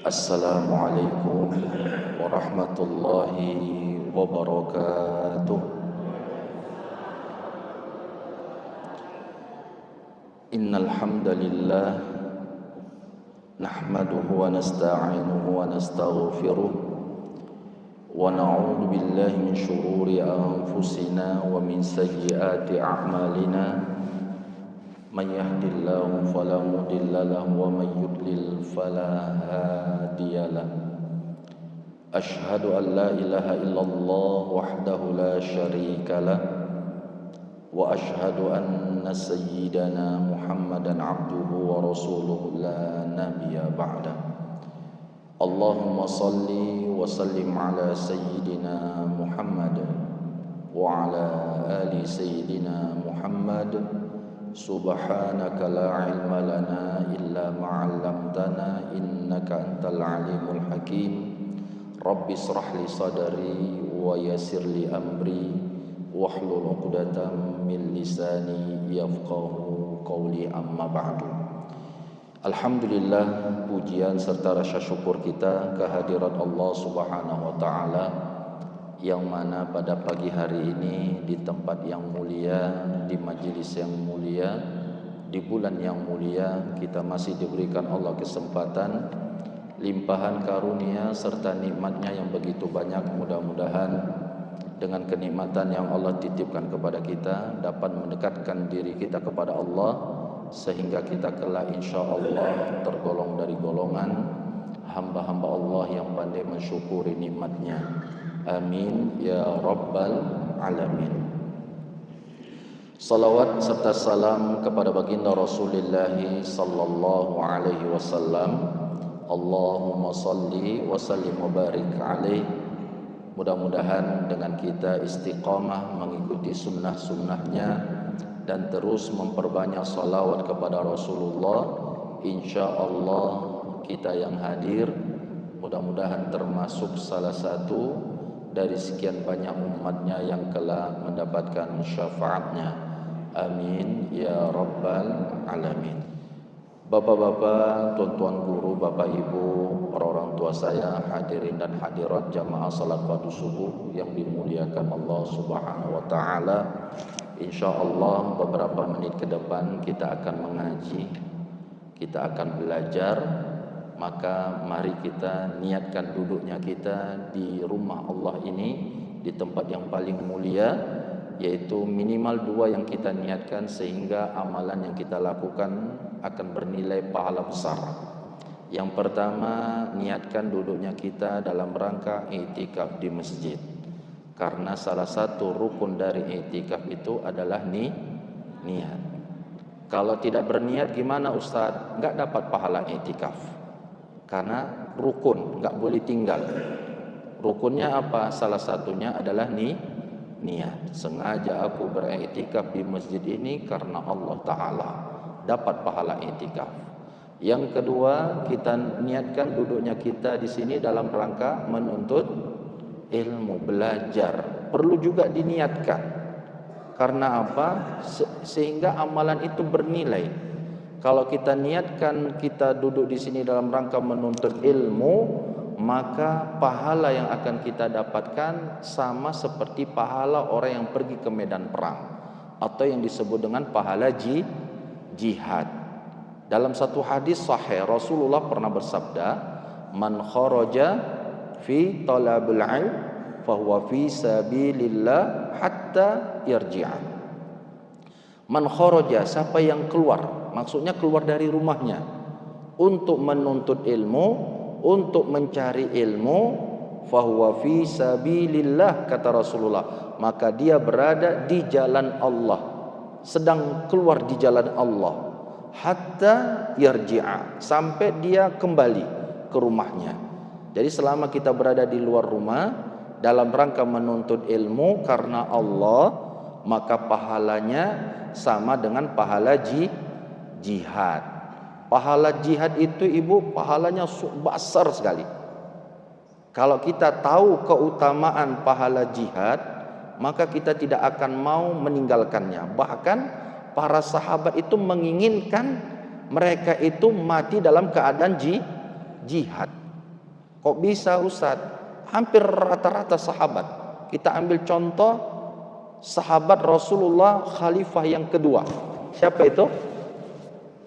Assalamualaikum warahmatullahi wabarakatuh. Innal hamdalillah nahmaduhu wa nasta'inuhu wa nastaghfiruh wa na'udzu billahi min shururi anfusina wa min sayyiati a'malina. Man yahdihillahu fala mudilla lahu wa man yudlil fala hadiyalah. Asyhadu an la ilaha illallah wahdahu la syarikalah wa asyhadu anna sayyidana Muhammadan abduhu wa rasuluhu la nabiyya ba'da. Allahumma salli wa sallim ala sayyidina Muhammad wa ala ali sayyidina Muhammad. Subhanaka la ilma lana illa ma 'allamtana innaka antal alimul hakim. Rabbi shrah li sadri wa yassir li amri wahlul 'uqdatam min lisani yafqahu qawli, amma ba'du. Alhamdulillah, pujian serta rasa syukur kita kehadirat Allah Subhanahu wa taala, yang mana pada pagi hari ini di tempat yang mulia, di majelis yang mulia, di bulan yang mulia, kita masih diberikan Allah kesempatan, limpahan karunia serta nikmatnya yang begitu banyak. Mudah-mudahan dengan kenikmatan yang Allah titipkan kepada kita dapat mendekatkan diri kita kepada Allah, sehingga kita kelak insya Allah tergolong dari golongan hamba-hamba Allah yang pandai mensyukuri nikmatnya. Amin ya rabbal alamin. Salawat serta salam kepada baginda Rasulullah sallallahu alaihi wasallam. Allahumma salli wa sallim wa barik alaih. Mudah-mudahan dengan kita istiqamah mengikuti sunnah-sunnahnya dan terus memperbanyak salawat kepada Rasulullah, insyaallah kita yang hadir mudah-mudahan termasuk salah satu dari sekian banyak umatnya yang kelak mendapatkan syafaatnya. Amin ya rabbal alamin. Bapak-bapak, tuan-tuan guru, bapak ibu, orang-orang tua saya, hadirin dan hadirat jamaah salat fardu subuh yang dimuliakan Allah Subhanahu wa taala. Insyaallah beberapa menit ke depan kita akan mengaji, kita akan belajar. Maka mari kita niatkan duduknya kita di rumah Allah ini, di tempat yang paling mulia, yaitu minimal 2 yang kita niatkan, sehingga amalan yang kita lakukan akan bernilai pahala besar. Yang pertama, niatkan duduknya kita dalam rangka i'tikaf di masjid, karena salah satu rukun dari i'tikaf itu adalah niat. Kalau tidak berniat gimana Ustaz? Enggak dapat pahala i'tikaf. Karena rukun, enggak boleh tinggal. Rukunnya apa? Salah satunya adalah niat. Sengaja aku beriktikaf di masjid ini karena Allah Ta'ala, dapat pahala iktikaf. Yang kedua, kita niatkan duduknya kita di sini dalam rangka menuntut ilmu, belajar. Perlu juga diniatkan. Karena apa? Sehingga amalan itu bernilai. Kalau kita niatkan kita duduk di sini dalam rangka menuntut ilmu, maka pahala yang akan kita dapatkan sama seperti pahala orang yang pergi ke medan perang, atau yang disebut dengan pahala jihad. Dalam satu hadis sahih Rasulullah pernah bersabda, "Man kharaja fi talabil ilm fa huwa fi sabilillah hatta yarji'a." Man kharaja, siapa yang keluar, maksudnya keluar dari rumahnya untuk menuntut ilmu, untuk mencari ilmu, fahuwa fi sabilillah, kata Rasulullah, maka dia berada di jalan Allah, sedang keluar di jalan Allah, hatta yarji'a, sampai dia kembali ke rumahnya. Jadi selama kita berada di luar rumah dalam rangka menuntut ilmu karena Allah, maka pahalanya sama dengan pahala jihad. Pahala jihad itu ibu, pahalanya besar sekali. Kalau kita tahu keutamaan pahala jihad, maka kita tidak akan mau meninggalkannya. Bahkan para sahabat itu menginginkan mereka itu mati dalam keadaan jihad. Kok bisa Ustaz? Hampir rata-rata sahabat. Kita ambil contoh sahabat Rasulullah khalifah yang kedua. Siapa itu?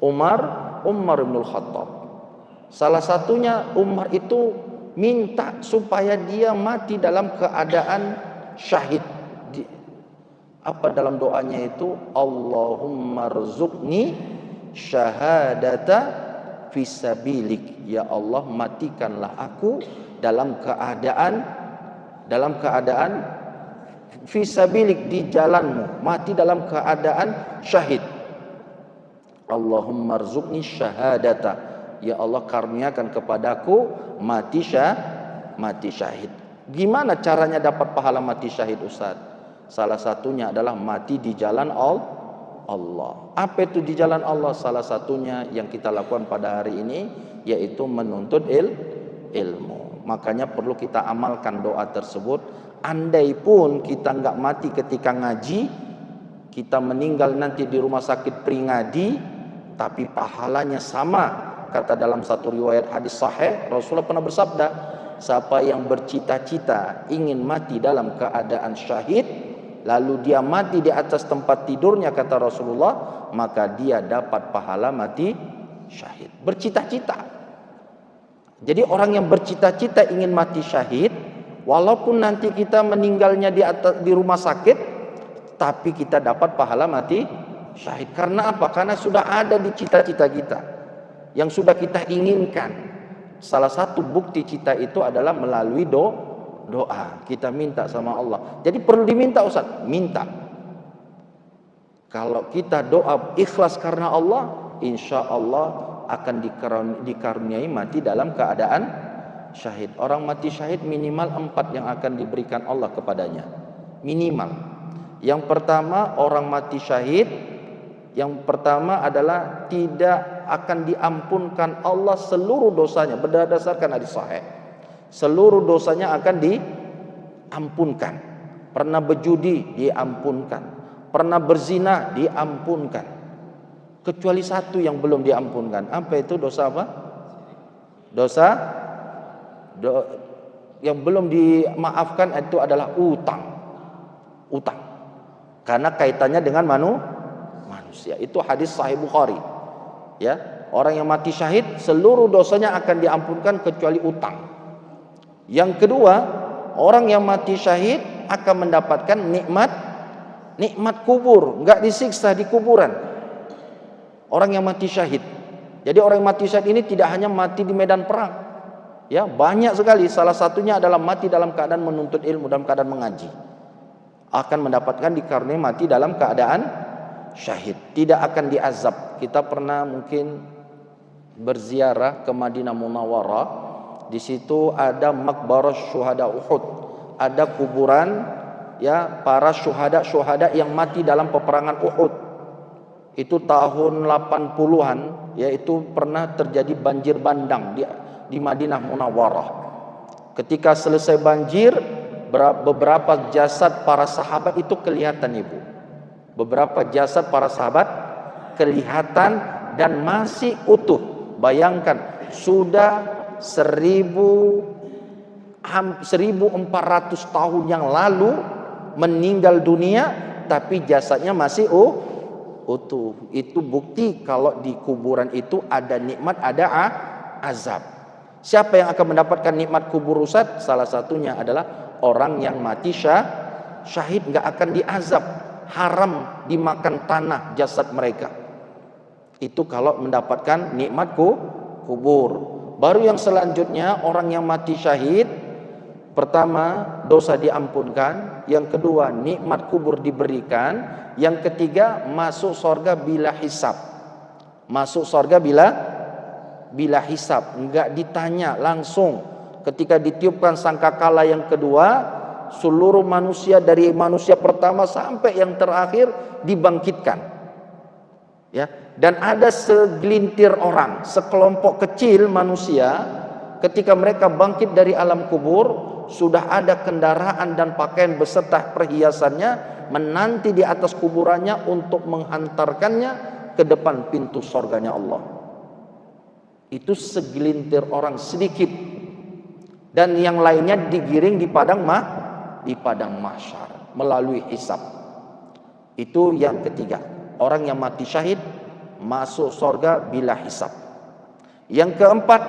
Umar bin Khattab. Salah satunya Umar itu minta supaya dia mati dalam keadaan syahid. Apa dalam doanya itu? Allahumma rzuqni syahadata fisabilik. Ya Allah, matikanlah aku dalam keadaan fisabilik, di jalanmu, mati dalam keadaan syahid. Allahumma rzuqni syahadata, ya Allah karuniakan kepadaku mati syahid. Gimana caranya dapat pahala mati syahid Ustaz? Salah satunya adalah mati di jalan Allah. Apa itu di jalan Allah? Salah satunya yang kita lakukan pada hari ini yaitu menuntut ilmu. Makanya perlu kita amalkan doa tersebut. Andai pun kita nggak mati ketika ngaji, kita meninggal nanti di rumah sakit Pringadi, tapi pahalanya sama. Kata dalam satu riwayat hadis sahih, Rasulullah pernah bersabda, siapa yang bercita-cita ingin mati dalam keadaan syahid, lalu dia mati di atas tempat tidurnya, kata Rasulullah, maka dia dapat pahala mati syahid. Bercita-cita. Jadi orang yang bercita-cita ingin mati syahid, walaupun nanti kita meninggalnya di rumah sakit, tapi kita dapat pahala mati syahid. Karena apa? Karena sudah ada di cita-cita kita, yang sudah kita inginkan. Salah satu bukti cita itu adalah melalui doa. Kita minta sama Allah. Jadi perlu diminta Ustaz, minta. Kalau kita doa ikhlas karena Allah, insya Allah akan dikaruniai mati dalam keadaan syahid. Orang mati syahid minimal 4 yang akan diberikan Allah kepadanya. Minimal. Yang pertama, orang mati syahid, yang pertama adalah tidak akan diampunkan Allah seluruh dosanya berdasarkan hadis sahih. Seluruh dosanya akan diampunkan. Pernah berjudi diampunkan, pernah berzina diampunkan. Kecuali satu yang belum diampunkan. Apa itu? Dosa apa? Yang belum dimaafkan itu adalah utang. Karena kaitannya dengan manusia. Itu hadis sahih Bukhari. Ya, orang yang mati syahid seluruh dosanya akan diampunkan kecuali utang. Yang kedua, orang yang mati syahid akan mendapatkan nikmat kubur, enggak disiksa di kuburan. Orang yang mati syahid. Jadi orang yang mati syahid ini tidak hanya mati di medan perang. Ya, banyak sekali. Salah satunya adalah mati dalam keadaan menuntut ilmu, dalam keadaan mengaji. Akan mendapatkan dikaruniai mati dalam keadaan syahid, tidak akan diazab. Kita pernah mungkin berziarah ke Madinah Munawwarah. Di situ ada makbarah syuhada Uhud, ada kuburan ya para syuhada yang mati dalam peperangan Uhud. Itu tahun 80-an, yaitu pernah terjadi banjir bandang di Madinah Munawwarah. Ketika selesai banjir, beberapa jasad para sahabat itu kelihatan, Ibu. Beberapa jasad para sahabat kelihatan dan masih utuh. Bayangkan, sudah 1400 tahun yang lalu meninggal dunia, tapi jasadnya masih utuh. Itu bukti kalau di kuburan itu ada nikmat, ada azab. Siapa yang akan mendapatkan nikmat kubur Ustaz? Salah satunya adalah orang yang mati syahid, nggak akan diazab. Haram dimakan tanah jasad mereka. Itu kalau mendapatkan nikmat kubur. Baru yang selanjutnya, orang yang mati syahid, pertama dosa diampunkan, yang kedua nikmat kubur diberikan, yang ketiga masuk surga bila hisab. Masuk surga bila hisab, enggak ditanya langsung. Ketika ditiupkan sangkakala yang kedua, seluruh manusia dari manusia pertama sampai yang terakhir dibangkitkan. Ya, dan ada segelintir orang, sekelompok kecil manusia, ketika mereka bangkit dari alam kubur, sudah ada kendaraan dan pakaian beserta perhiasannya menanti di atas kuburannya untuk menghantarkannya ke depan pintu surganya Allah. Itu segelintir orang sedikit. dan yang lainnya digiring di padang mahsyar melalui hisab. Itu yang ketiga, orang yang mati syahid masuk surga bila hisab. Yang keempat,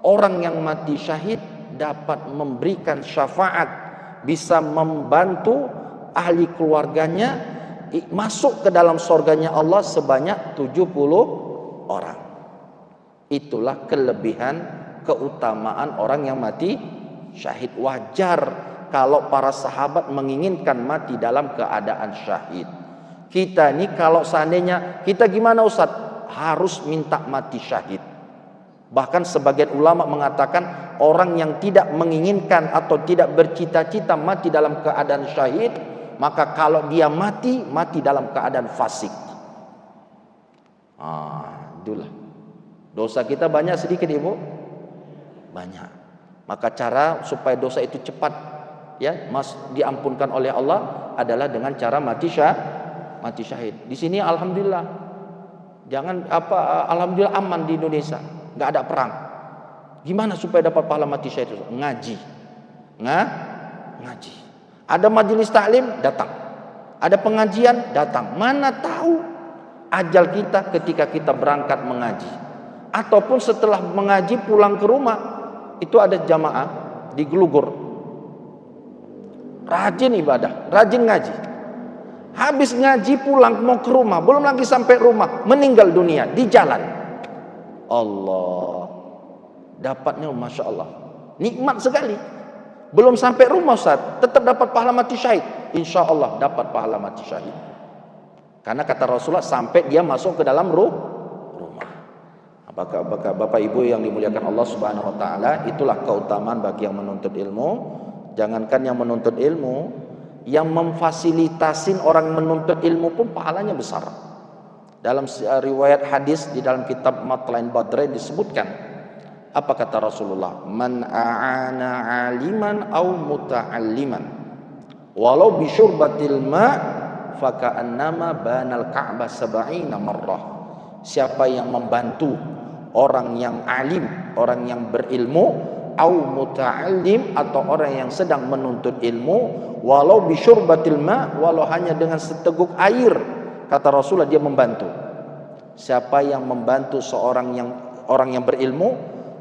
orang yang mati syahid dapat memberikan syafaat, bisa membantu ahli keluarganya masuk ke dalam surganya Allah sebanyak 70 orang. Itulah kelebihan keutamaan orang yang mati syahid. Wajar kalau para sahabat menginginkan mati dalam keadaan syahid. Kita ini kalau seandainya kita gimana Ustaz? Harus minta mati syahid. Bahkan sebagian ulama mengatakan orang yang tidak menginginkan atau tidak bercita-cita mati dalam keadaan syahid, maka kalau dia mati dalam keadaan fasik. Itulah. Dosa kita banyak sedikit Ibu? Banyak. Maka cara supaya dosa itu cepat diampunkan oleh Allah adalah dengan cara mati syahid. Di sini alhamdulillah. Alhamdulillah aman di Indonesia. Enggak ada perang. Gimana supaya dapat pahala mati syahid? Ngaji. Ngaji. Ada majelis taklim, datang. Ada pengajian, datang. Mana tahu ajal kita ketika kita berangkat mengaji. Ataupun setelah mengaji pulang ke rumah, itu ada jamaah di Gelugur. Rajin ibadah, rajin ngaji. Habis ngaji pulang mau ke rumah, belum lagi sampai rumah, meninggal dunia di jalan. Allah, dapatnya Masya Allah, nikmat sekali. Belum sampai rumah Ustaz, tetap dapat pahala mati syahid. Insya Allah dapat pahala mati syahid. Karena kata Rasulullah sampai dia masuk ke dalam rumah. Bapak Ibu yang dimuliakan Allah Subhanahu wa taala, itulah keutamaan bagi yang menuntut ilmu. Jangankan yang menuntut ilmu, yang memfasilitasin orang menuntut ilmu pun pahalanya besar. Dalam riwayat hadis di dalam kitab Matlain Badrain disebutkan, apa kata Rasulullah? Man a'ana aliman aw muta'alliman walau bi syurbatil ma' faka'annama banal ka'bah sab'ina marrah. Siapa yang membantu orang yang alim, orang yang berilmu, au muta'allim atau orang yang sedang menuntut ilmu, walau bi syurbatil ma', walau hanya dengan seteguk air, kata Rasulullah dia membantu. Siapa yang membantu orang yang berilmu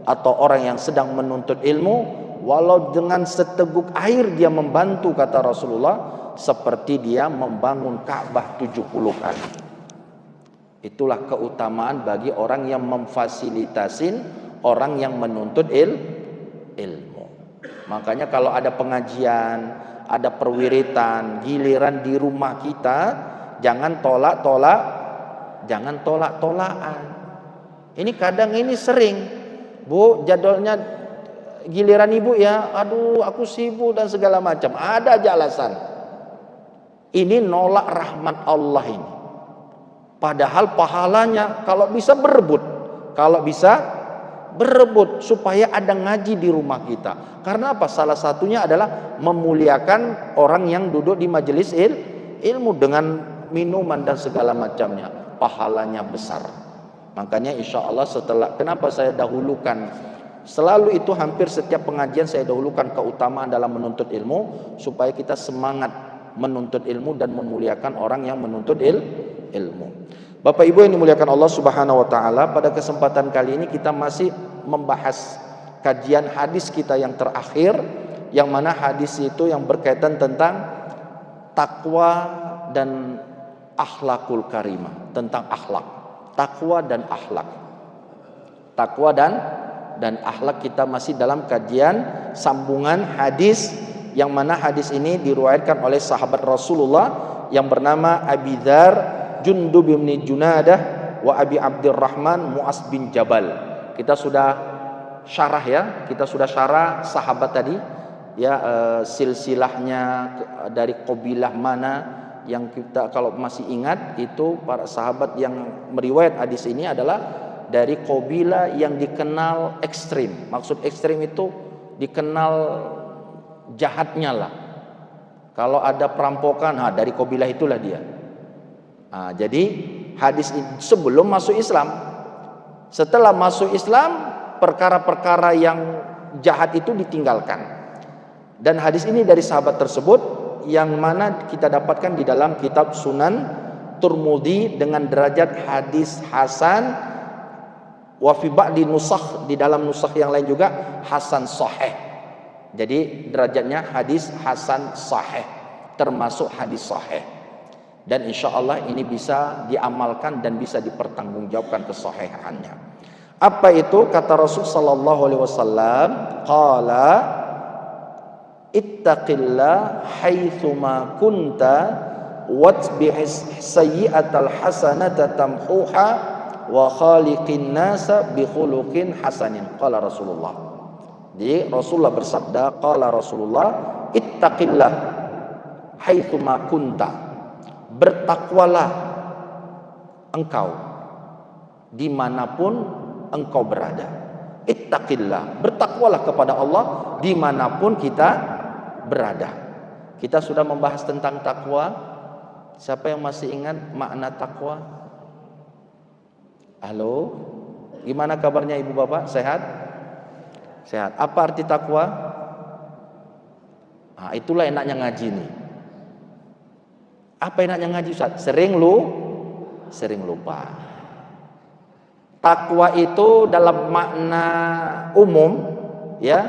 atau orang yang sedang menuntut ilmu, walau dengan seteguk air dia membantu, kata Rasulullah, seperti dia membangun Ka'bah 70 kali. Itulah keutamaan bagi orang yang memfasilitasin orang yang menuntut ilmu. Makanya kalau ada pengajian, ada perwiritan, giliran di rumah kita, jangan tolak-tolakan. Ini kadang ini sering, Bu, jadwalnya giliran ibu ya, aduh aku sibuk dan segala macam. Ada aja alasan. Ini nolak rahmat Allah ini. Padahal pahalanya kalau bisa berebut supaya ada ngaji di rumah kita. Karena apa? Salah satunya adalah memuliakan orang yang duduk di majelis ilmu dengan minuman dan segala macamnya. Pahalanya besar. Makanya insya Allah kenapa saya dahulukan selalu itu, hampir setiap pengajian saya dahulukan keutamaan dalam menuntut ilmu, supaya kita semangat menuntut ilmu dan memuliakan orang yang menuntut ilmu. Bapak Ibu yang dimuliakan Allah Subhanahu wa taala, pada kesempatan kali ini kita masih membahas kajian hadis kita yang terakhir, yang mana hadis itu yang berkaitan tentang takwa dan akhlakul karimah, tentang akhlak, takwa dan akhlak. Takwa dan akhlak, kita masih dalam kajian sambungan hadis, yang mana hadis ini diriwayatkan oleh sahabat Rasulullah yang bernama Abi Dzar Jundub bin Junadah wa Abi Abdurrahman Mu'az bin Jabal. Kita sudah syarah sahabat tadi ya, silsilahnya dari kabilah mana, yang kita kalau masih ingat itu para sahabat yang meriwayat hadis ini adalah dari kabilah yang dikenal ekstrim. Maksud ekstrim itu dikenal jahatnya lah. Kalau ada perampokan, dari kabilah itulah dia. Jadi hadis ini sebelum masuk Islam. Setelah masuk Islam, perkara-perkara yang jahat itu ditinggalkan. Dan hadis ini dari sahabat tersebut yang mana kita dapatkan di dalam kitab Sunan Turmudi dengan derajat hadis hasan, wa fi ba'di nusakh, di dalam nusakh yang lain juga hasan sahih. Jadi derajatnya hadis hasan sahih, termasuk hadis sahih. Dan insya Allah ini bisa diamalkan dan bisa dipertanggungjawabkan kesahihannya. Apa itu? Kata Rasul sallallahu alaihi wasallam, qala ittaqillah haitsuma kunta watbi'is sayyi'atal hasanata tamhuha wa khaliqin nasa bi khuluqin hasanin. Qala Rasulullah. Jadi Rasulullah bersabda, qala Rasulullah, ittaqillah haitsuma kunta, bertakwalah engkau dimanapun engkau berada. Ittaqillah, bertakwalah kepada Allah dimanapun kita berada. Kita sudah membahas tentang takwa. Siapa yang masih ingat makna takwa? Halo, gimana kabarnya ibu bapak? Sehat? Sehat. Apa arti takwa? Nah, itulah enaknya ngaji nih. Apa enaknya ngaji Ustaz? Sering lupa. Takwa itu dalam makna umum, ya.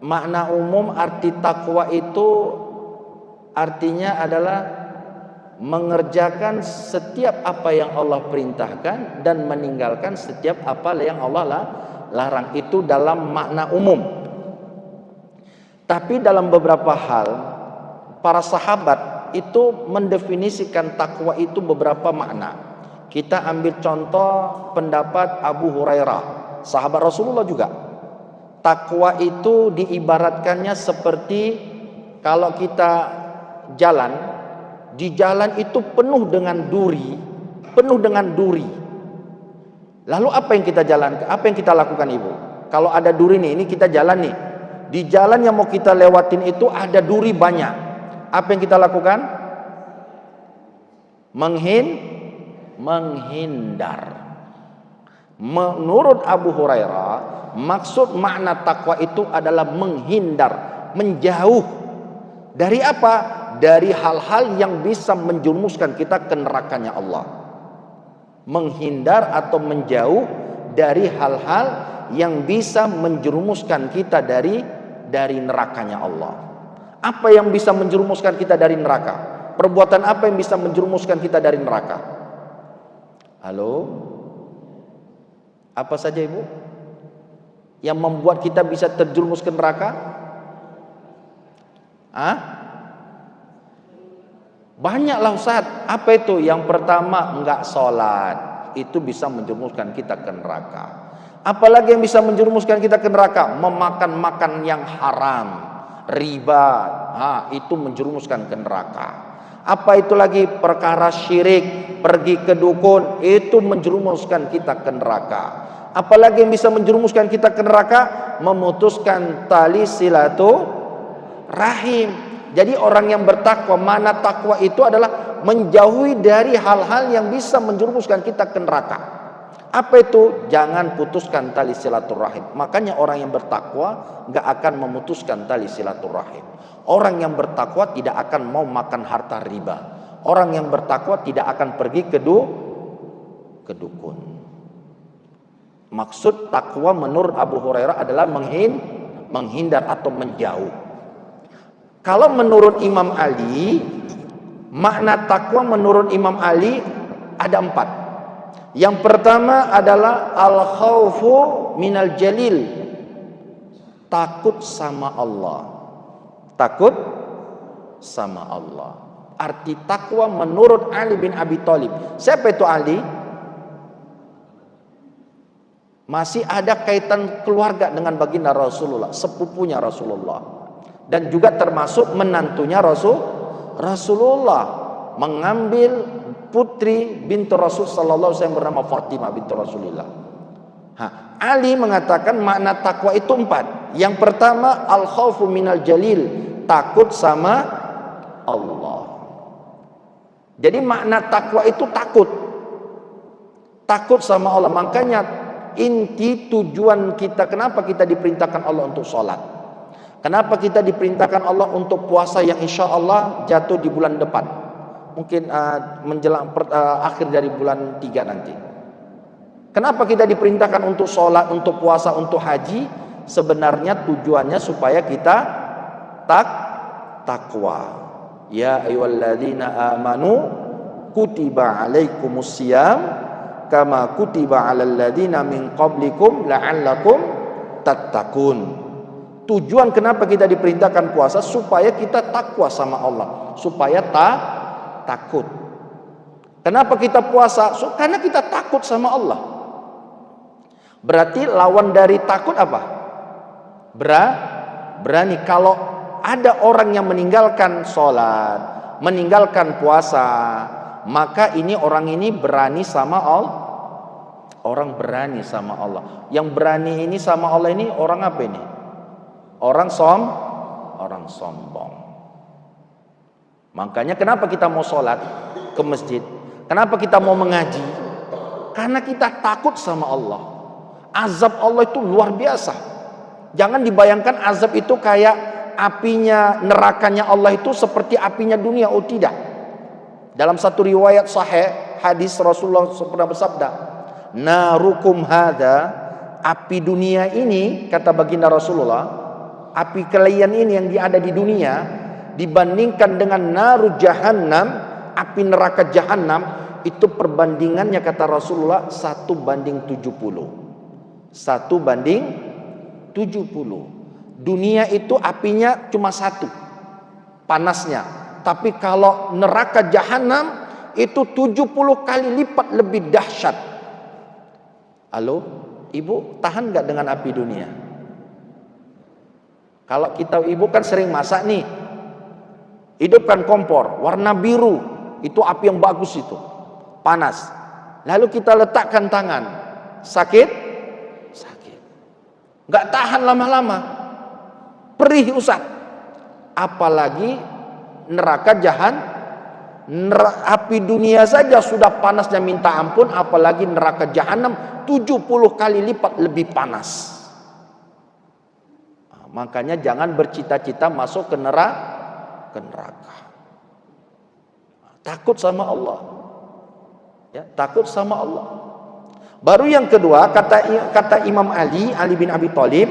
Makna umum arti takwa itu artinya adalah mengerjakan setiap apa yang Allah perintahkan dan meninggalkan setiap apa yang Allah larang. Itu dalam makna umum. Tapi dalam beberapa hal para sahabat itu mendefinisikan takwa itu beberapa makna. Kita ambil contoh pendapat Abu Hurairah, sahabat Rasulullah juga. Takwa itu diibaratkannya seperti kalau kita jalan, di jalan itu penuh dengan duri. Lalu apa yang kita jalankan? Apa yang kita lakukan ibu? Kalau ada duri nih, ini kita jalan nih. Di jalan yang mau kita lewatin itu ada duri banyak. Apa yang kita lakukan? Menghindar. Menurut Abu Hurairah, maksud makna takwa itu adalah menghindar, menjauh. Dari apa? Dari hal-hal yang bisa menjerumuskan kita ke nerakanya Allah. Menghindar atau menjauh dari hal-hal yang bisa menjerumuskan kita dari nerakanya Allah. Apa yang bisa menjerumuskan kita dari neraka? Perbuatan apa yang bisa menjerumuskan kita dari neraka? Halo? Apa saja ibu? Yang membuat kita bisa terjerumus ke neraka? Banyaklah Ustaz. Apa itu? Yang pertama, enggak sholat. Itu bisa menjerumuskan kita ke neraka. Apalagi yang bisa menjerumuskan kita ke neraka? Memakan yang haram, riba. Itu menjerumuskan ke neraka. Apa itu lagi? Perkara syirik, pergi ke dukun, itu menjerumuskan kita ke neraka. Apalagi yang bisa menjerumuskan kita ke neraka? Memutuskan tali silaturahim. Jadi orang yang bertakwa, mana takwa itu adalah menjauhi dari hal-hal yang bisa menjerumuskan kita ke neraka. Apa itu? Jangan putuskan tali silaturahim. Makanya orang yang bertakwa gak akan memutuskan tali silaturahim. Orang yang bertakwa tidak akan mau makan harta riba. Orang yang bertakwa tidak akan pergi ke dukun. Maksud takwa menurut Abu Hurairah adalah menghindar atau menjauh. Kalau menurut Imam Ali, makna takwa menurut Imam Ali ada 4. Yang pertama adalah al-khawfu minal jalil, takut sama Allah. Takut sama Allah. Arti takwa menurut Ali bin Abi Thalib. Siapa itu Ali? Masih ada kaitan keluarga dengan baginda Rasulullah, sepupunya Rasulullah. Dan juga termasuk menantunya Rasulullah, mengambil putri bintu Rasul sallallahu alaihi wasallam bernama Fatimah bintu Rasulillah. Ali mengatakan makna takwa itu 4. Yang pertama al-khaufu minal jalil, takut sama Allah. Jadi makna takwa itu takut sama Allah. Makanya inti tujuan kita, kenapa kita diperintahkan Allah untuk sholat, kenapa kita diperintahkan Allah untuk puasa yang insya Allah jatuh di bulan depan, mungkin menjelang akhir dari bulan 3 nanti. Kenapa kita diperintahkan untuk sholat, untuk puasa, untuk haji? Sebenarnya tujuannya supaya kita takwa. Ya ayyuhalladzina amanu kutiba alaikumusiyam kama kutiba alal ladzina min qablikum la'allakum tattaqun. Tujuan kenapa kita diperintahkan puasa supaya kita takwa sama Allah, supaya takut. Kenapa kita puasa? Karena kita takut sama Allah. Berarti lawan dari takut apa? Berani. Kalau ada orang yang meninggalkan sholat, meninggalkan puasa, maka orang ini berani sama Allah. Orang berani sama Allah. Yang berani ini sama Allah ini orang apa ini? Orang sombong. Makanya kenapa kita mau sholat ke masjid? Kenapa kita mau mengaji? Karena kita takut sama Allah. Azab Allah itu luar biasa. Jangan dibayangkan azab itu kayak apinya, nerakanya Allah itu seperti apinya dunia. Oh tidak. Dalam satu riwayat sahih hadis Rasulullah pernah bersabda, narukum hada, api dunia ini, kata baginda Rasulullah, api kalian ini yang ada di dunia dibandingkan dengan naru jahannam, api neraka jahannam, itu perbandingannya kata Rasulullah 1:70. 1:70. Dunia itu apinya cuma 1 panasnya, tapi kalau neraka jahanam itu 70 kali lipat lebih dahsyat. Halo, ibu tahan gak dengan api dunia? Kalau kita ibu kan sering masak nih, hidupkan kompor warna biru, itu api yang bagus itu, panas. Lalu kita letakkan tangan, sakit, gak tahan lama-lama, perih Ustaz. Apalagi neraka api dunia saja sudah panasnya minta ampun, apalagi neraka jahanam 70 kali lipat lebih panas. Makanya jangan bercita-cita masuk ke neraka. Takut sama Allah. Ya, takut sama Allah. Baru yang kedua, kata Imam Ali bin Abi Thalib,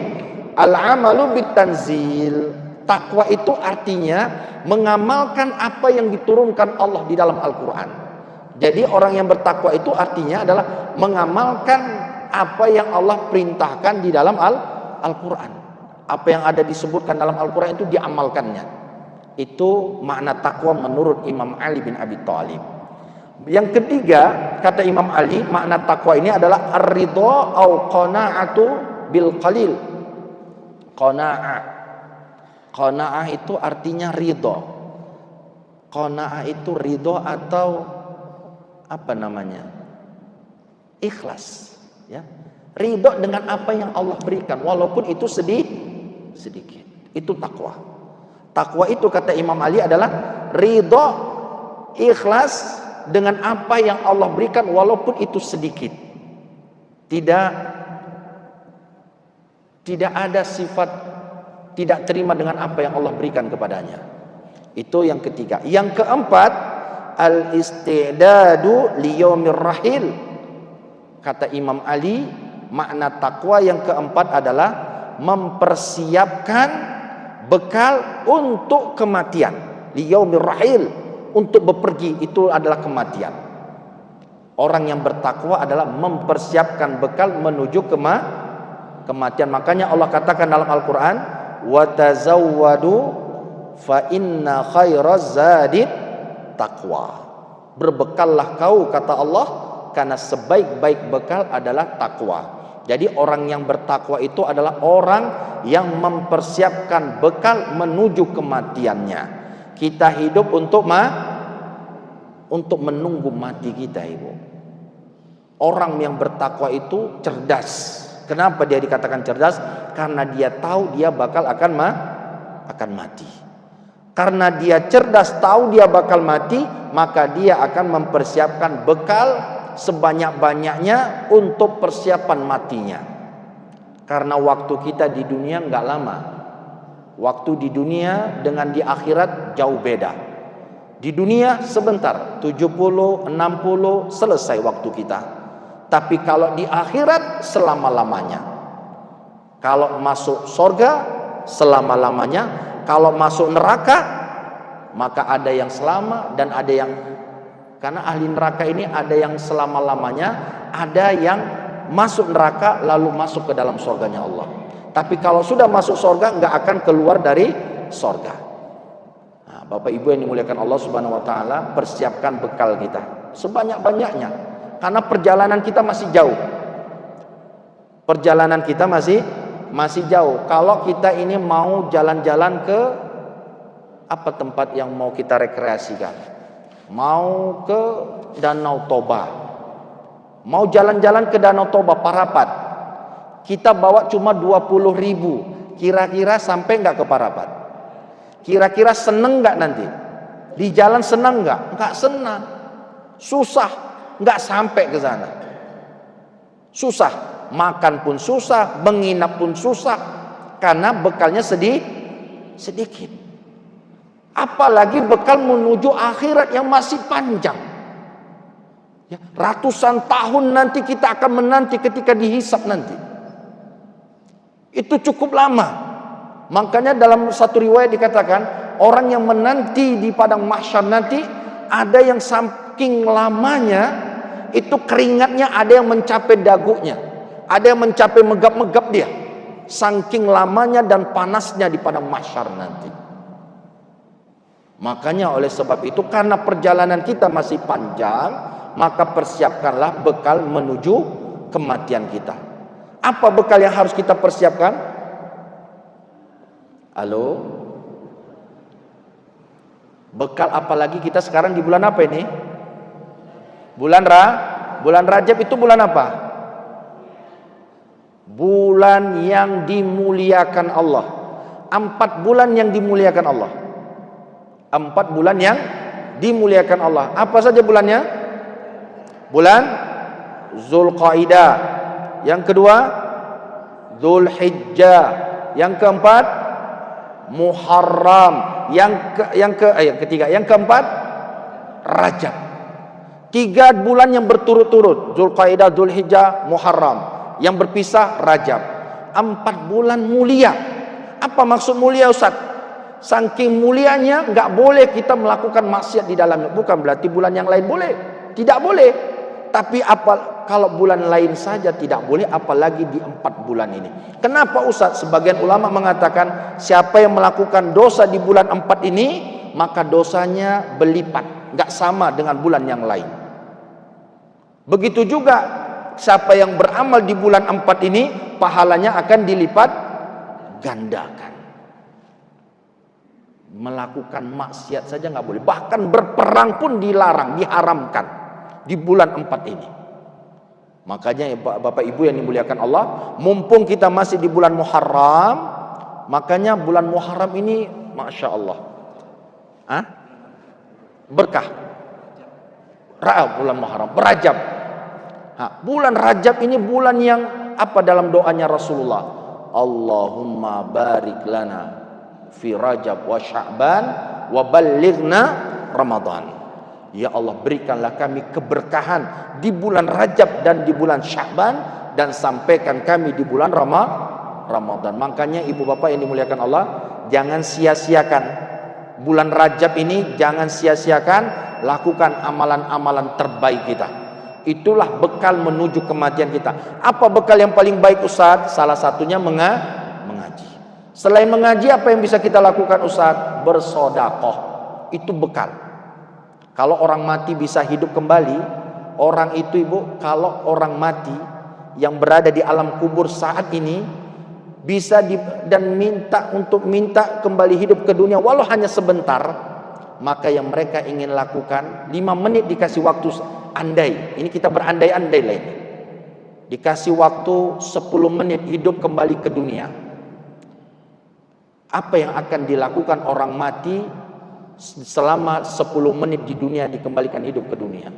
al-amalu bitanzil. Takwa itu artinya mengamalkan apa yang diturunkan Allah di dalam Al-Quran. Jadi orang yang bertakwa itu artinya adalah mengamalkan apa yang Allah perintahkan di dalam Al-Quran. Apa yang ada disebutkan dalam Al-Quran itu diamalkannya. Itu makna takwa menurut Imam Ali bin Abi Thalib. Yang ketiga, kata Imam Ali, makna takwa ini adalah ar-ridha au qana'atu bil qalil. Qana'ah itu artinya ridha. Qana'ah itu ridha atau apa namanya? Ikhlas, ya. Ridha dengan apa yang Allah berikan walaupun itu sedikit. Itu takwa. Takwa itu kata Imam Ali adalah ridha, ikhlas dengan apa yang Allah berikan walaupun itu sedikit. Tidak ada sifat tidak terima dengan apa yang Allah berikan kepadanya. Itu yang ketiga. Yang keempat, al-istidadu liyaumir rahil. Kata Imam Ali, makna takwa yang keempat adalah mempersiapkan bekal untuk kematian. Liyaumir rahil, untuk bepergi, itu adalah kematian. Orang yang bertakwa adalah mempersiapkan bekal menuju kematian. Makanya Allah katakan dalam Al-Quran, wa tazawwadu fa inna khairaz zadid taqwa. Berbekallah kau, kata Allah, karena sebaik-baik bekal adalah takwa. Jadi orang yang bertakwa itu adalah orang yang mempersiapkan bekal menuju kematiannya. Kita hidup untuk menunggu mati kita, ibu. Orang yang bertakwa itu cerdas. Kenapa dia dikatakan cerdas? Karena dia tahu dia bakal akan mati. Karena dia cerdas, tahu dia bakal mati, maka dia akan mempersiapkan bekal sebanyak-banyaknya untuk persiapan matinya. Karena waktu kita di dunia nggak lama. Waktu di dunia dengan di akhirat jauh beda. Di dunia sebentar, 70, 60 selesai waktu kita. Tapi kalau di akhirat selama-lamanya. Kalau masuk surga selama-lamanya, kalau masuk neraka maka ada yang selama dan ada yang, karena ahli neraka ini ada yang selama-lamanya, ada yang masuk neraka lalu masuk ke dalam surganya Allah. Tapi kalau sudah masuk surga nggak akan keluar dari surga. Nah, Bapak Ibu yang dimuliakan Allah Subhanahu Wa Taala, persiapkan bekal kita sebanyak-banyaknya, karena perjalanan kita masih jauh. Perjalanan kita masih jauh. Kalau kita ini mau jalan-jalan ke apa tempat yang mau kita rekreasikan, mau ke Danau Toba, mau jalan-jalan ke Danau Toba Parapat, kita bawa cuma 20.000, kira-kira sampai nggak ke Parapat? Kira-kira seneng nggak nanti? Di jalan senang nggak? Nggak senang, susah, nggak sampai ke sana. Susah, makan pun susah, menginap pun susah, karena bekalnya sedikit. Apalagi bekal menuju akhirat yang masih panjang. Ya, ratusan tahun nanti kita akan menanti ketika dihisap nanti. Itu cukup lama. Makanya dalam satu riwayat dikatakan, orang yang menanti di padang mahsyar nanti, ada yang saking lamanya itu keringatnya ada yang mencapai dagunya, ada yang mencapai megap-megap dia, saking lamanya dan panasnya di padang mahsyar nanti. Makanya oleh sebab itu, karena perjalanan kita masih panjang, maka persiapkanlah bekal menuju kematian kita. Apa bekal yang harus kita persiapkan? Halo? Bekal apalagi kita sekarang di bulan apa ini? Bulan Rajab itu bulan apa? Bulan yang dimuliakan Allah. 4 bulan yang dimuliakan Allah. 4 bulan yang dimuliakan Allah. Apa saja bulannya? Bulan Zulqaidah. Yang kedua Dzulhijjah. Yang keempat Muharram. Yang ketiga, yang keempat Rajab. 3 bulan yang berturut-turut, Dzulqaidah, Dzulhijjah, Muharram. Yang berpisah Rajab. 4 bulan mulia. Apa maksud mulia, Ustaz? Saking mulianya nggak boleh kita melakukan maksiat di dalamnya. Bukan berarti bulan yang lain boleh, tidak boleh. Tapi kalau bulan lain saja tidak boleh, apalagi di 4 bulan ini. Kenapa, Ustaz? Sebagian ulama mengatakan siapa yang melakukan dosa di bulan 4 ini, maka dosanya berlipat, nggak sama dengan bulan yang lain. Begitu juga siapa yang beramal di bulan 4 ini, pahalanya akan dilipat gandakan. Melakukan maksiat saja nggak boleh, bahkan berperang pun dilarang, diharamkan di bulan 4 ini. Makanya Bapak Ibu yang dimuliakan Allah, mumpung kita masih di bulan Muharram, makanya bulan Muharram ini Masya Allah berkah. Bulan Muharram, Rajab. Bulan Rajab ini bulan yang apa dalam doanya Rasulullah? Allahumma barik lana fi Rajab wa Sya'ban wa ballighna Ramadan. Ya Allah, berikanlah kami keberkahan di bulan Rajab dan di bulan Sya'ban, dan sampaikan kami di bulan Ramadan. Makanya ibu bapak yang dimuliakan Allah, jangan sia-siakan bulan Rajab ini, jangan sia-siakan, lakukan amalan-amalan terbaik kita. Itulah bekal menuju kematian kita. Apa bekal yang paling baik, Ustaz? Salah satunya mengaji. Selain mengaji, apa yang bisa kita lakukan, Ustaz? Bersedekah. Itu bekal. Kalau orang mati bisa hidup kembali, orang itu, Ibu, kalau orang mati yang berada di alam kubur saat ini bisa minta kembali hidup ke dunia walau hanya sebentar, maka yang mereka ingin lakukan 5 menit dikasih waktu, andai, ini kita berandai-andai lah ini, dikasih waktu 10 menit hidup kembali ke dunia. Apa yang akan dilakukan orang mati selama 10 menit di dunia dikembalikan hidup ke dunia?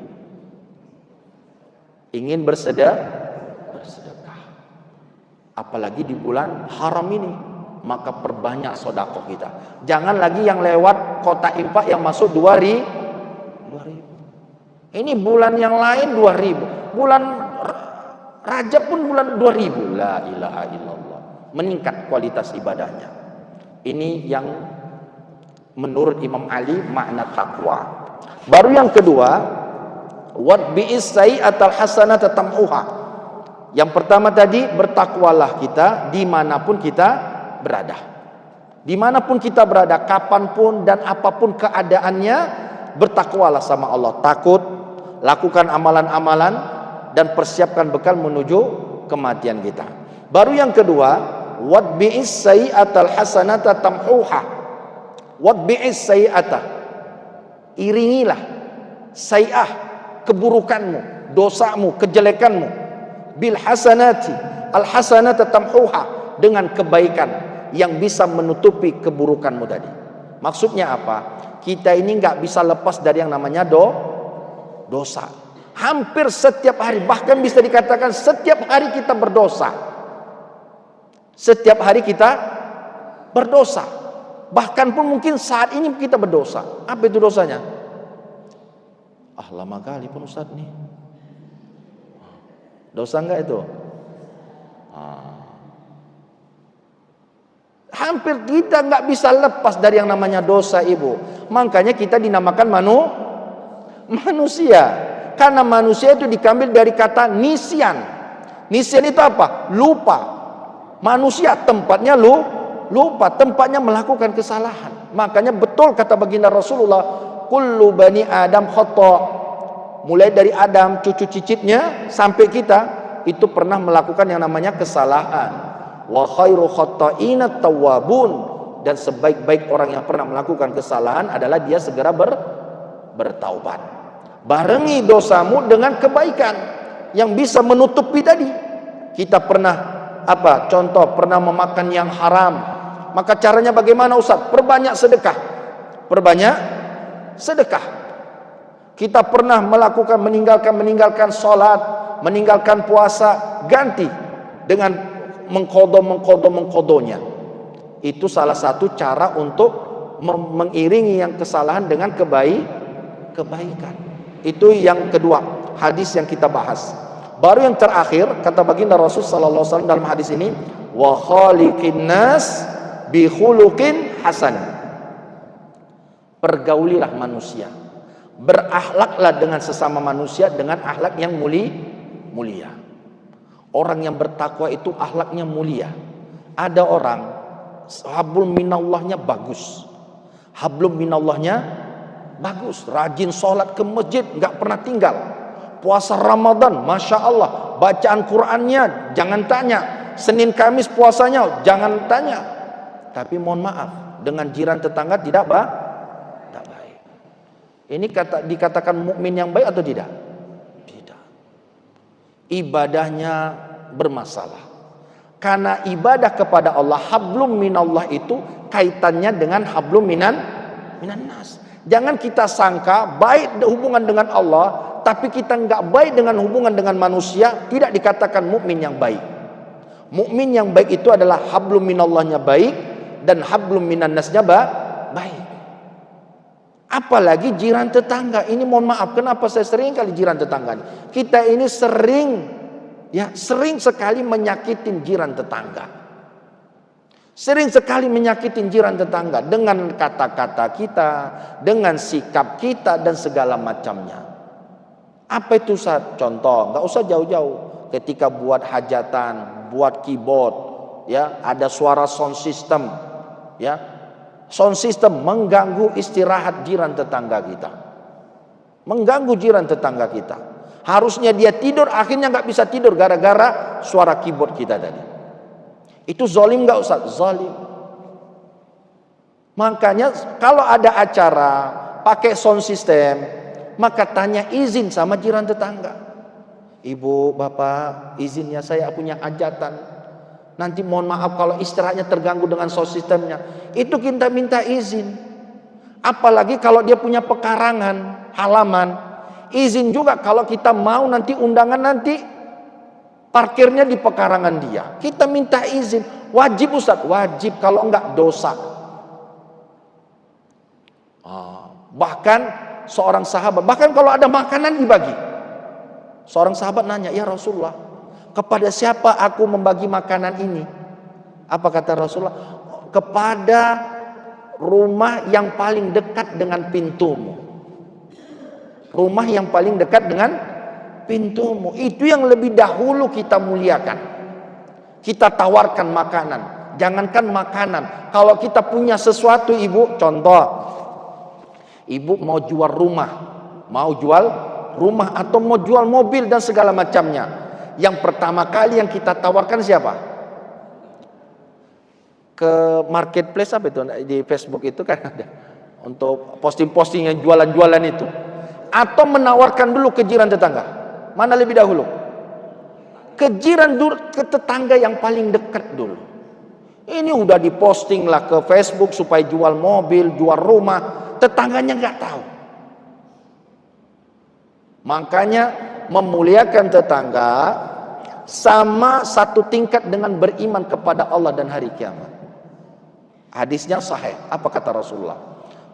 ingin bersedekah. Apalagi di bulan haram ini, maka perbanyak sedekah kita. Jangan lagi yang lewat kota infak yang masuk 2.000. Ini bulan yang lain 2.000. Bulan Rajab pun bulan 2.000. La ilaha illallah. Meningkat kualitas ibadahnya. Ini yang menurut Imam Ali makna takwa. Baru yang kedua, watbi'is sayyi'atal hasanata tamhuha. Yang pertama tadi, bertakwalah kita dimanapun kita berada. Dimanapun kita berada, kapanpun dan apapun keadaannya, bertakwalah sama Allah. Takut, lakukan amalan-amalan, dan persiapkan bekal menuju kematian kita. Baru yang kedua, watbi'is sayyi'atal hasanata tamhuha. Watbi'is sayyi'ata, iringilah sayyi'ah, keburukanmu, dosamu, kejelekanmu, bil hasanati, al hasanata tamhuha, dengan kebaikan yang bisa menutupi keburukanmu tadi. Maksudnya apa? Kita ini nggak bisa lepas dari yang namanya dosa. Hampir setiap hari, bahkan bisa dikatakan setiap hari kita berdosa. Setiap hari kita berdosa. Bahkan pun mungkin saat ini kita berdosa. Apa itu dosanya? Lama kali pun Ustaz nih. Dosa enggak itu? Hampir kita nggak bisa lepas dari yang namanya dosa, ibu. Makanya kita dinamakan manusia. Karena manusia itu diambil dari kata nisyan. Nisyan itu apa? Lupa. Manusia tempatnya lupa, tempatnya melakukan kesalahan. Makanya betul kata baginda Rasulullah, kullu bani Adam khata'. Mulai dari Adam, cucu cicitnya sampai kita itu pernah melakukan yang namanya kesalahan. Wa khairu khata'ina tawwabun, dan sebaik-baik orang yang pernah melakukan kesalahan adalah dia segera bertaubat. Barengi dosamu dengan kebaikan yang bisa menutupi tadi. Kita pernah contoh pernah memakan yang haram, maka caranya bagaimana Ustaz? Perbanyak sedekah. Kita pernah meninggalkan sholat, meninggalkan puasa, ganti dengan mengkodonya. Itu salah satu cara untuk mengiringi yang kesalahan dengan kebaikan. Itu yang kedua, hadis yang kita bahas. Baru yang terakhir, kata baginda Rasul sallallahu alaihi wasallam dalam hadis ini, wa khaliqin nas bi khuluqin hasan. Pergaulilah manusia, berakhlaklah dengan sesama manusia dengan akhlak yang mulia. Orang yang bertakwa itu akhlaknya mulia. Ada orang hablum minallahnya bagus. Rajin sholat ke masjid, nggak pernah tinggal. Puasa Ramadan, Masya Allah. Bacaan Qurannya, jangan tanya. Senin Kamis puasanya, jangan tanya. Tapi mohon maaf, dengan jiran tetangga tidak baik. Ini dikatakan mukmin yang baik atau tidak? Tidak. Ibadahnya bermasalah. Karena ibadah kepada Allah, hablum minallah itu kaitannya dengan hablum minan nas. Jangan kita sangka baik hubungan dengan Allah, tapi kita nggak baik dengan hubungan dengan manusia, tidak dikatakan mukmin yang baik. Mukmin yang baik itu adalah hablum minallahnya baik dan hablum minan nasnya baik. Apalagi jiran tetangga. Ini mohon maaf, kenapa saya sering kali jiran tetangga? Kita ini sering sekali menyakitin jiran tetangga. Sering sekali menyakitin jiran tetangga dengan kata-kata kita, dengan sikap kita dan segala macamnya. Apa itu Ustaz? Contoh, nggak usah jauh-jauh. Ketika buat hajatan, buat keyboard, ya, ada suara sound system, ya. Sound system mengganggu istirahat jiran tetangga kita. Mengganggu jiran tetangga kita. Harusnya dia tidur, akhirnya nggak bisa tidur gara-gara suara keyboard kita tadi. Itu zalim nggak Ustaz? Zalim. Makanya kalau ada acara pakai sound system, maka tanya izin sama jiran tetangga. Ibu, bapak, izinnya saya punya hajatan. Nanti mohon maaf kalau istirahatnya terganggu dengan sound systemnya. Itu kita minta izin. Apalagi kalau dia punya pekarangan, halaman. izin juga kalau kita mau nanti undangan nanti parkirnya di pekarangan dia. Kita minta izin. Wajib Ustaz? Wajib, kalau enggak dosa. Bahkan seorang sahabat, bahkan kalau ada makanan dibagi. Seorang sahabat nanya, ya Rasulullah, kepada siapa aku membagi makanan ini? Apa kata Rasulullah? Kepada rumah yang paling dekat dengan pintumu. Rumah yang paling dekat dengan pintumu. Itu yang lebih dahulu kita muliakan. Kita tawarkan makanan. Jangankan makanan, kalau kita punya sesuatu, ibu, contoh, ibu mau jual rumah, atau mau jual mobil dan segala macamnya. Yang pertama kali yang kita tawarkan siapa? Ke marketplace apa itu di Facebook itu kan ada untuk posting-posting yang jualan-jualan itu. Atau menawarkan dulu ke jiran tetangga. Mana lebih dahulu? Ke jiran dulu, ke tetangga yang paling dekat dulu. Ini udah diposting lah ke Facebook supaya jual mobil, jual rumah, tetangganya nggak tahu. Makanya memuliakan tetangga sama satu tingkat dengan beriman kepada Allah dan hari kiamat. Hadisnya sahih. Apa kata Rasulullah?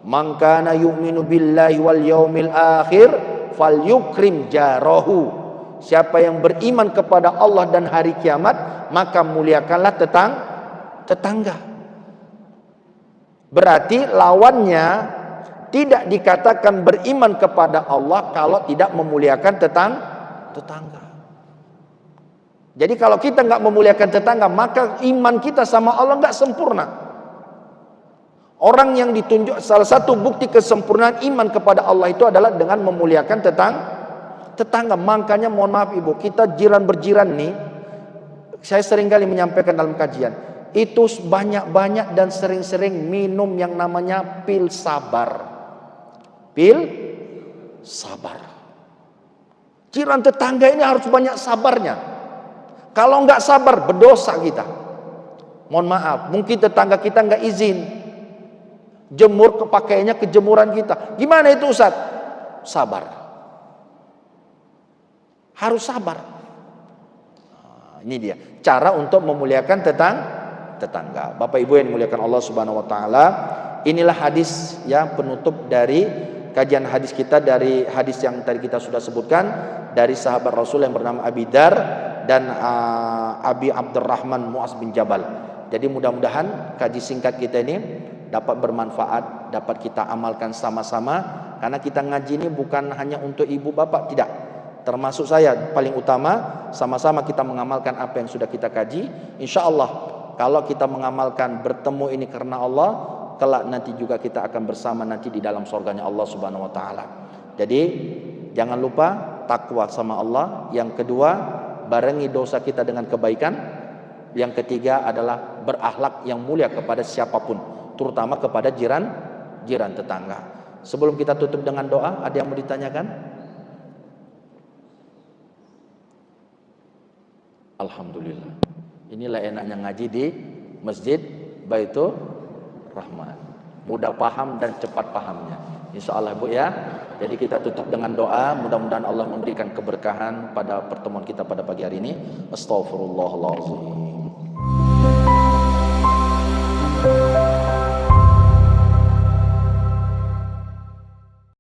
Man kana yu'minu billahi wal yaumil akhir falyukrim jarahu. Siapa yang beriman kepada Allah dan hari kiamat, maka muliakanlah tetangga. Berarti lawannya tidak dikatakan beriman kepada Allah kalau tidak memuliakan tetangga. Jadi kalau kita nggak memuliakan tetangga, maka iman kita sama Allah nggak sempurna. Orang yang ditunjuk, salah satu bukti kesempurnaan iman kepada Allah itu adalah dengan memuliakan tetangga. Makanya mohon maaf ibu, kita jiran berjiran nih, saya sering kali menyampaikan dalam kajian, itu banyak-banyak dan sering-sering minum yang namanya pil sabar. Jiran tetangga ini harus banyak sabarnya. Kalau nggak sabar, berdosa kita. Mohon maaf, mungkin tetangga kita nggak izin jemur kepakainya kejemuran kita. Gimana itu Ustaz? Sabar. Harus sabar. Ini dia cara untuk memuliakan tetangga. Bapak Ibu yang dimuliakan Allah Subhanahu wa taala, inilah hadis yang penutup dari kajian hadis kita, dari hadis yang tadi kita sudah sebutkan dari sahabat Rasul yang bernama Abi Dar dan Abi Abdurrahman Mu'az bin Jabal. Jadi mudah-mudahan kaji singkat kita ini dapat bermanfaat, dapat kita amalkan sama-sama, karena kita ngaji ini bukan hanya untuk ibu bapak, tidak. Termasuk saya paling utama, sama-sama kita mengamalkan apa yang sudah kita kaji. Insya Allah kalau kita mengamalkan bertemu ini karena Allah, kelak nanti juga kita akan bersama nanti di dalam surganya Allah Subhanahu wa taala. Jadi jangan lupa takwa sama Allah. Yang kedua, barengi dosa kita dengan kebaikan. Yang ketiga adalah berakhlak yang mulia kepada siapapun, terutama kepada jiran tetangga. Sebelum kita tutup dengan doa, ada yang mau ditanyakan? Alhamdulillah. Inilah enaknya ngaji di Masjid Baitur Rahman. Mudah paham dan cepat pahamnya. Insya Allah Bu ya. Jadi kita tutup dengan doa. Mudah-mudahan Allah memberikan keberkahan pada pertemuan kita pada pagi hari ini. Astaghfirullahaladzim.